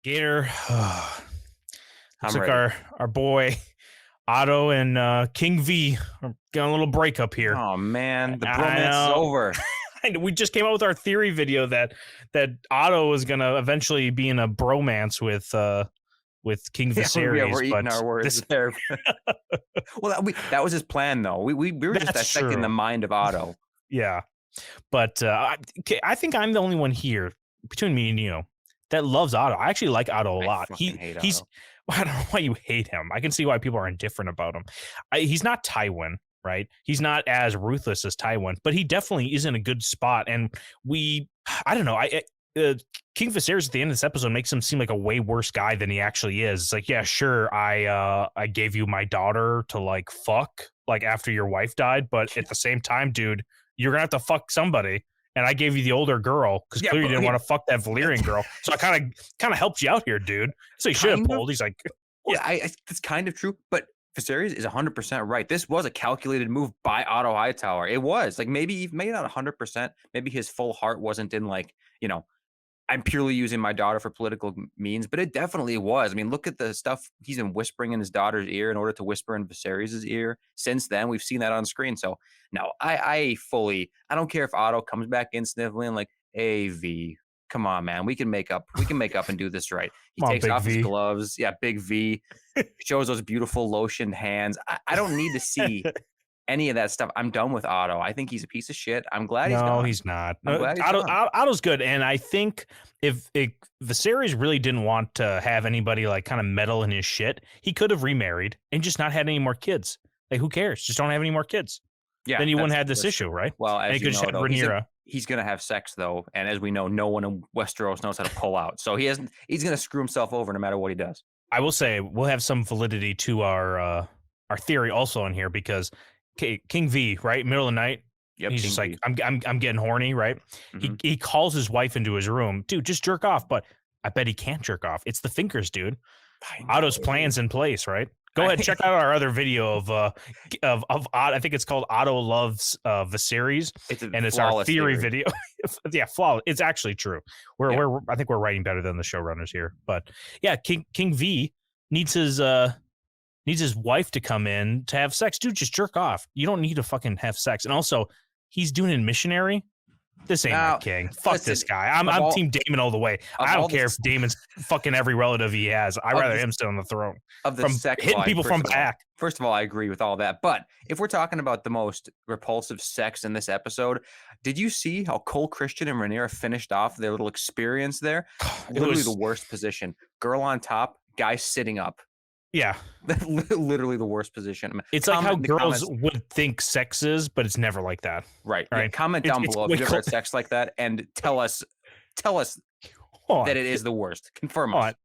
Gator, looks I'm like ready. our boy Otto and King V are getting a little breakup here. Oh man, the I bromance is know. over. We just came out with our theory video that Otto is gonna eventually be in a bromance with King Yeah, Viserys, we're eating but our words this there. Well, that was his plan, though. We were just that's dissecting the true. mind of Otto. Yeah, but I think I'm the only one here between me and you that loves Otto. I actually like Otto a I lot. fucking hate He's Otto. I don't know why you hate him. I can see why people are indifferent about him. He's not Tywin, right? He's not as ruthless as Tywin, but he definitely is in a good spot. And I don't know. King Viserys at the end of this episode makes him seem like a way worse guy than he actually is. It's like, yeah, sure, I gave you my daughter to like fuck like after your wife died, but at the same time, dude, you're gonna have to fuck somebody. And I gave you the older girl because Yeah, clearly but you didn't okay, want to fuck that Valyrian girl. So I kind of helped you out here, dude. So he should have kind of. pulled. He's like, Well, yeah, it's kind of true, but Viserys is 100% right. This was a calculated move by Otto Hightower. It was like maybe not 100%. Maybe his full heart wasn't in like I'm purely using my daughter for political means, but it definitely was. I mean, look at the stuff he's been whispering in his daughter's ear in order to whisper in Viserys' ear. Since then, we've seen that on screen. So no, I don't care if Otto comes back in sniveling like, "Hey V, come on, man, we can make up. We can make up and do this right." He come on, takes Big off his V. gloves. Yeah, big V shows those beautiful lotioned hands. I don't need to see any of that stuff. I'm done with Otto. I think he's a piece of shit. I'm glad he's No, gone. he's not. I'm glad he's gone. Otto's good, and I think if Viserys really didn't want to have anybody like kind of meddle in his shit, he could have remarried and just not had any more kids. Like, who cares? Just don't have any more kids. Yeah, Then you wouldn't that's have this that's issue, true. right? Well, And he as could you just know, have though, Rhaenyra. he's gonna have sex though, and as we know, no one in Westeros knows how to pull out. So he's gonna screw himself over no matter what he does. I will say we'll have some validity to our theory also in here because King V, right, middle of the night, Yep, he's King just like, V. I'm getting horny, right? Hmm. He calls his wife into his room, dude, just jerk off. But I bet he can't jerk off. It's the fingers, dude. I Otto's know. plans in place, right? Go I, ahead, check out our other video of Otto. I think it's called Otto loves Viserys, it's a and it's our flawless theory theory. video. Yeah, flawless. It's actually true. Yeah, We're I think we're writing better than the showrunners here, but yeah, King V needs his wife to come in to have sex. Dude, just jerk off. You don't need to fucking have sex. And also, he's doing it in missionary. This ain't my now king. Fuck listen, this guy. of I'm all team Damon all the way. of I all don't the care if Damon's fucking every relative he has. I'd of rather the him sit on the throne of the from sex hitting line, people from back. first of all, I agree with all that. But if we're talking about the most repulsive sex in this episode, did you see how Cole Christian and Rhaenyra finished off their little experience there? It Literally the was, worst position. Girl on top, guy sitting up. yeah. Literally the worst position. It's like how Comment in the girls comments. would think sex is, but it's never like that. Right. Yeah. Right? Comment down It's below if way you've ever had sex like that and tell us hold that on. it is the worst. Confirm Hold us. on.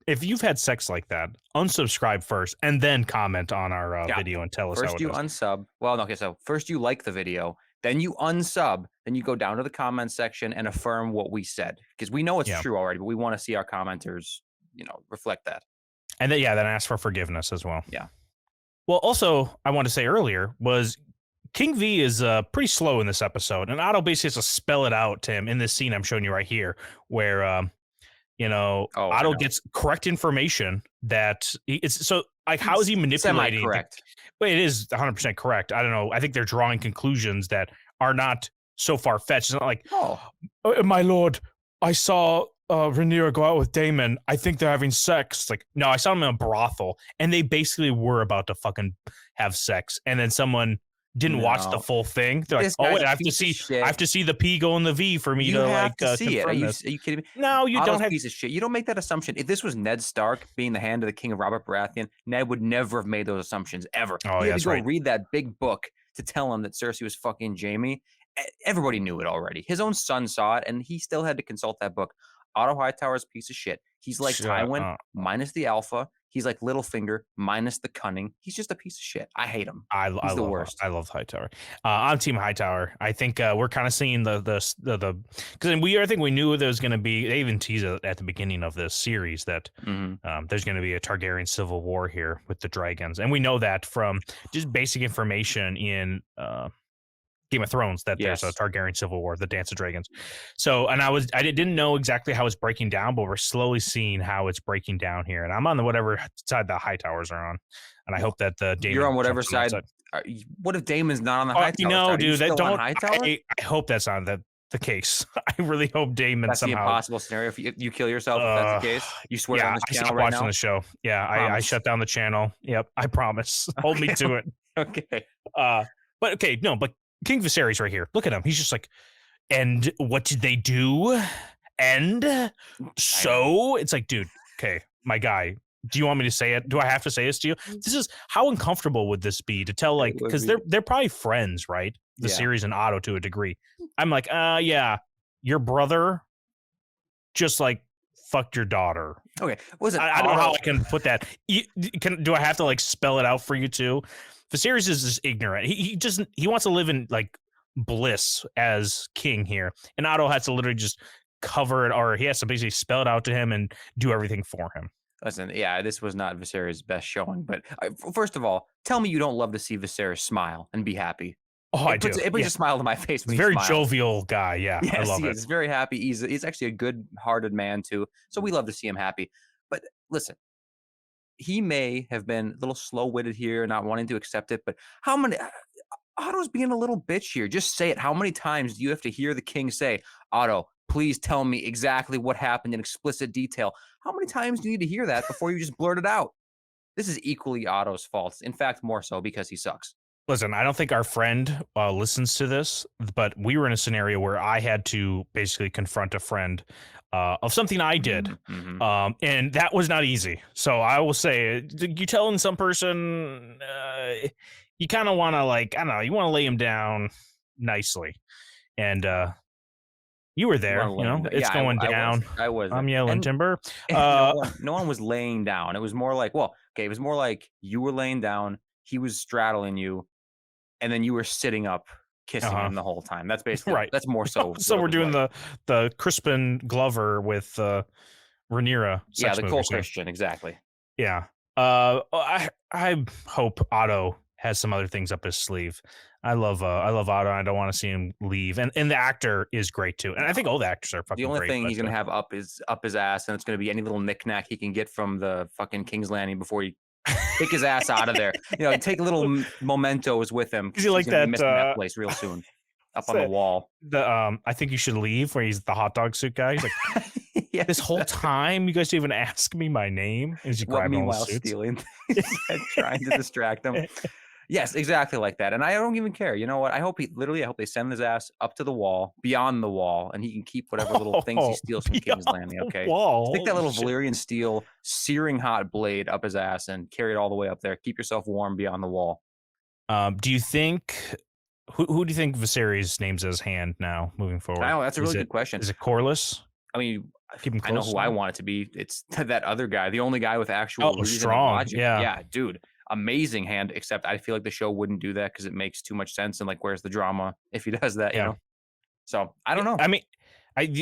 If you've had sex like that, unsubscribe first and then comment on our Yeah. video and tell us how First it you is. unsub. Well, no, okay, so first you like the video, then you unsub, then you go down to the comment section and affirm what we said. Because we know it's Yeah. true already, but we want to see our commenters, reflect that. And then, yeah, then ask for forgiveness as well. Yeah. Well, also, I want to say earlier was King V is pretty slow in this episode, and Otto basically has to spell it out to him in this scene I'm showing you right here, where Oh, I Otto know. gets correct information that it's so like how is he manipulating? Semi-correct. Well, it is 100% correct. I don't know. I think they're drawing conclusions that are not so far fetched. It's not like, Oh, My lord, I saw Rhaenyra go out with Damon. I think they're having sex. Like, no, I saw them in a brothel, and they basically were about to fucking have sex, and then someone didn't watch the no. full thing. They're like, This oh guy's wait, a I have to piece of see, shit. I have to see the P go in the V for me You to have like to see it. Are confirm you this. kidding me? No, you Otto's don't have. piece of shit. You don't make that assumption. If this was Ned Stark being the hand of the king of Robert Baratheon, Ned would never have made those assumptions ever. Oh, He yeah, had to that's go right. read that big book to tell him that Cersei was fucking Jamie. Everybody knew it already. His own son saw it, and he still had to consult that book. Otto Hightower's a piece of shit. He's like Shut Tywin up. minus the alpha. He's like Littlefinger minus the cunning. He's just a piece of shit. I hate him. He's the worst. I love Hightower. I'm Team Hightower. I think we're kind of seeing the because I think we knew there was going to be. They even teased it at the beginning of this series that there's going to be a Targaryen civil war here with the dragons, and we know that from just basic information in Game of Thrones that there's a Yes. Targaryen civil war, the Dance of Dragons. So, and I didn't know exactly how it's breaking down, but we're slowly seeing how it's breaking down here. And I'm on the whatever side the Hightowers are on, and I Well, hope that the you're Damon on whatever jumps on that side. side. What if Damon's not on the Oh, Hightower side? Are you dude, that still on don't. Hightower? I hope that's not the case. I really hope Damon That's the somehow. impossible scenario. If you kill yourself, if that's the Uh, case, you swear on yeah, this I channel stopped right watching now. the show. Yeah, I Promise. shut down the channel. Yep, I promise. Hold me Okay. to it. Okay. Uh, but okay, no, but King Viserys right here. Look at him. He's just like, and what did they do? And I know. so it's like, dude, okay, my guy, do you want me to say it? Do I have to say this to you? This is how uncomfortable would this be to tell, It like, would because be. they're probably friends, right? The Yeah. series and Otto to a degree. I'm like, yeah, your brother just like fucked your daughter. Okay. Was it I don't know how Otto? I can put that. Do I have to like spell it out for you too? Viserys is just ignorant. He wants to live in like bliss as king here, and Otto has to literally just cover it, or he has to basically spell it out to him and do everything for him. Listen, yeah, this was not Viserys' best showing, but first of all, tell me you don't love to see Viserys smile and be happy. Oh, I do. It brings Yeah, a smile to my face he's when a he very smiles. jovial guy. Yeah, I Yes, love he it. is very happy. He's actually a good-hearted man too, so we love to see him happy. But listen, he may have been a little slow-witted here, not wanting to accept it. But how many? Otto's being a little bitch here. Just say it. How many times do you have to hear the king say, "Otto, please tell me exactly what happened in explicit detail"? How many times do you need to hear that before you just blurt it out? This is equally Otto's fault. In fact, more so because he sucks. Listen, I don't think our friend listens to this, but we were in a scenario where I had to basically confront a friend of something I did. Mm-hmm. And that was not easy. So I will say, you telling some person, you kind of want to, like, I don't know, you want to lay him down nicely. And you were You want there, to you lay him know, down. it's Yeah, going down. I was there. I'm yelling And timber. no Uh, one no one was laying down. It was more like, well, okay, it was more like you were laying down, he was straddling you, and then you were sitting up kissing uh-huh. him the whole time. That's basically Right. that's more so So what it we're was doing like. the Crispin Glover with Rhaenyra Yeah, sex the movie Cole scene. Christian, exactly. Yeah. I hope Otto has some other things up his sleeve. I love Otto. I don't want to see him leave. And the actor is great too. And I think No. all the actors are The fucking only great. thing But he's gonna have up his ass, and it's gonna be any little knickknack he can get from the fucking King's Landing before he kick his ass out of there. Take little mementos with him is because he he's like gonna be that? missing that place real soon, up on the Sa- wall. the I think you should leave. Where he's the hot dog suit guy. He's like, Yeah, this whole exactly. time you guys didn't even ask me my name. And he's just What grabbing all the meanwhile suits. stealing things and trying to distract him. Yes, exactly like that. And I don't even care. You know what? I hope they send his ass up to the wall, beyond the wall, and he can keep whatever little things he Oh, steals from beyond King's Landing. the Okay. wall. Stick that Holy little shit. Valyrian steel, searing hot blade up his ass and carry it all the way up there. Keep yourself warm beyond the wall. Do you think who do you think Viserys names as hand now moving I forward? know that's a really good question. Is it Corlys? I mean, Keep him I know close who I now? want it to be. It's that other guy, the only guy with actual Oh, reason and strong. logic. Yeah. Yeah, dude, amazing hand. Except I feel like the show wouldn't do that because it makes too much sense. And like, where's the drama if he does that? Yeah. So I don't know. I mean,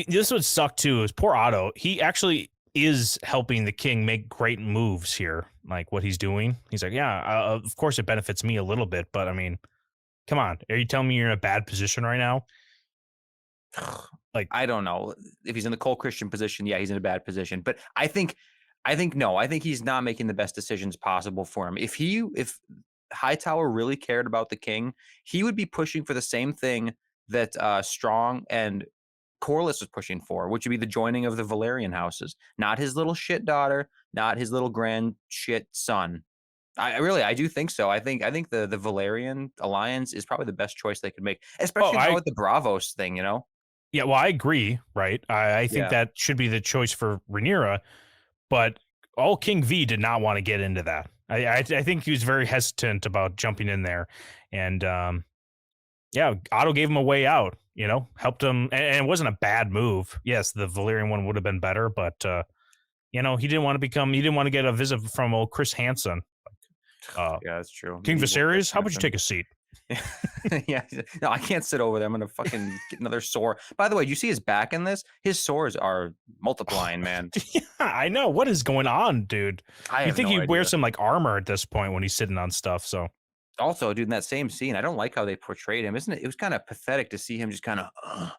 this would suck too. Is poor Otto. He actually is helping the king make great moves here. Like what he's doing. He's like, yeah, of course it benefits me a little bit, but I mean, come on. Are you telling me you're in a bad position right now? Like, I don't know if he's in the Cole Christian position. Yeah, he's in a bad position. But I think no. I think he's not making the best decisions possible for him. If Hightower really cared about the king, he would be pushing for the same thing that Strong and Corlys was pushing for, which would be the joining of the Valerian houses, not his little shit daughter, not his little grand shit son. I do think so. I think the Valerian alliance is probably the best choice they could make, oh, especially now I with the Bravos thing. yeah, well, I agree, right? I think Yeah. that should be the choice for Rhaenyra, but all King V did not want to get into that. I think he was very hesitant about jumping in there, and yeah, Otto gave him a way out. You know, helped him, and it wasn't a bad move. Yes, the Valyrian one would have been better, but you know, he didn't want to get a visit from old Chris Hansen. Uh, Yeah, that's true. King Medieval Chris Viserys, how about you Hansen. take a seat? Yeah. No, I can't sit over there. I'm gonna fucking get another sore. By the way, do you see his back in this? His sores are multiplying, man. Yeah, I know what is going on, dude. I You have think no he wears idea. some like armor at this point when he's sitting on stuff? So Also, dude, in that same scene, I don't like how they portrayed him. Isn't it? It was kind of pathetic to see him just kind of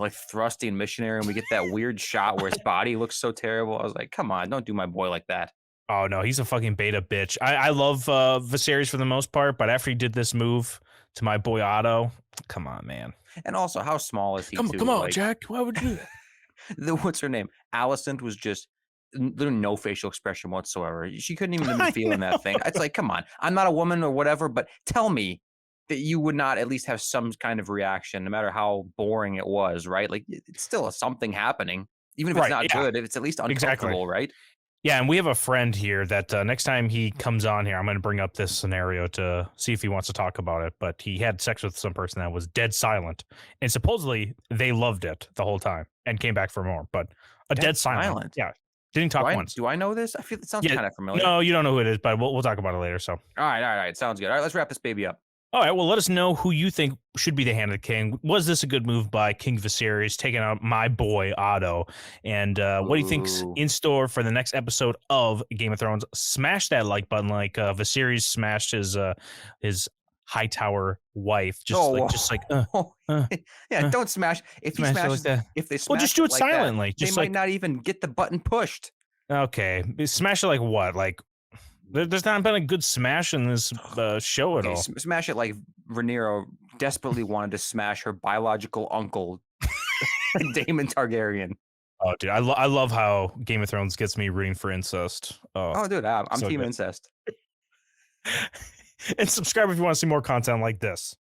like thrusting missionary, and we get that weird shot where his body looks so terrible. I was like, come on, don't do my boy like that. Oh no, he's a fucking beta bitch. I love Viserys for the most part, but after he did this move to my boy Otto, come on, man. And also, how small is he Come too? on, Like, Jack. Why would you do that? the what's her name? Alicent was just literally no facial expression whatsoever. She couldn't even have been I feeling that thing. know. It's like, come on, I'm not a woman or whatever, but tell me that you would not at least have some kind of reaction, no matter how boring it was, right? Like, it's still a something happening, even if it's Right, not yeah, good. If it's at least exactly. uncomfortable, right? Yeah, and we have a friend here that next time he comes on here, I'm going to bring up this scenario to see if he wants to talk about it. But he had sex with some person that was dead silent, and supposedly they loved it the whole time and came back for more. But a Dead dead silent, silent. yeah, didn't Do talk I once. do I know this? I feel it sounds Yeah, kind of familiar. no, you don't know who it is, but we'll talk about it later. So. All right. Sounds good. All right, let's wrap this baby up. All right, well, let us know who you think should be the hand of the king. Was this a good move by King Viserys, taking out my boy Otto? And what do you think's Ooh. in store for the next episode of Game of Thrones? Smash that like button, like Viserys smashed his Hightower wife, Oh, just like yeah. uh, Don't smash. If he smash it like smashes, that. if they Well, just smash do it it like that, silently, they just might like not even get the button pushed. okay, smash it like what? Like there's not been a good smash in this show at Okay, all. smash it like Rhaenyra desperately wanted to smash her biological uncle, Daemon Targaryen. Oh, dude, I love how Game of Thrones gets me rooting for incest. Oh, Oh, dude, I'm so team good. incest. And subscribe if you want to see more content like this.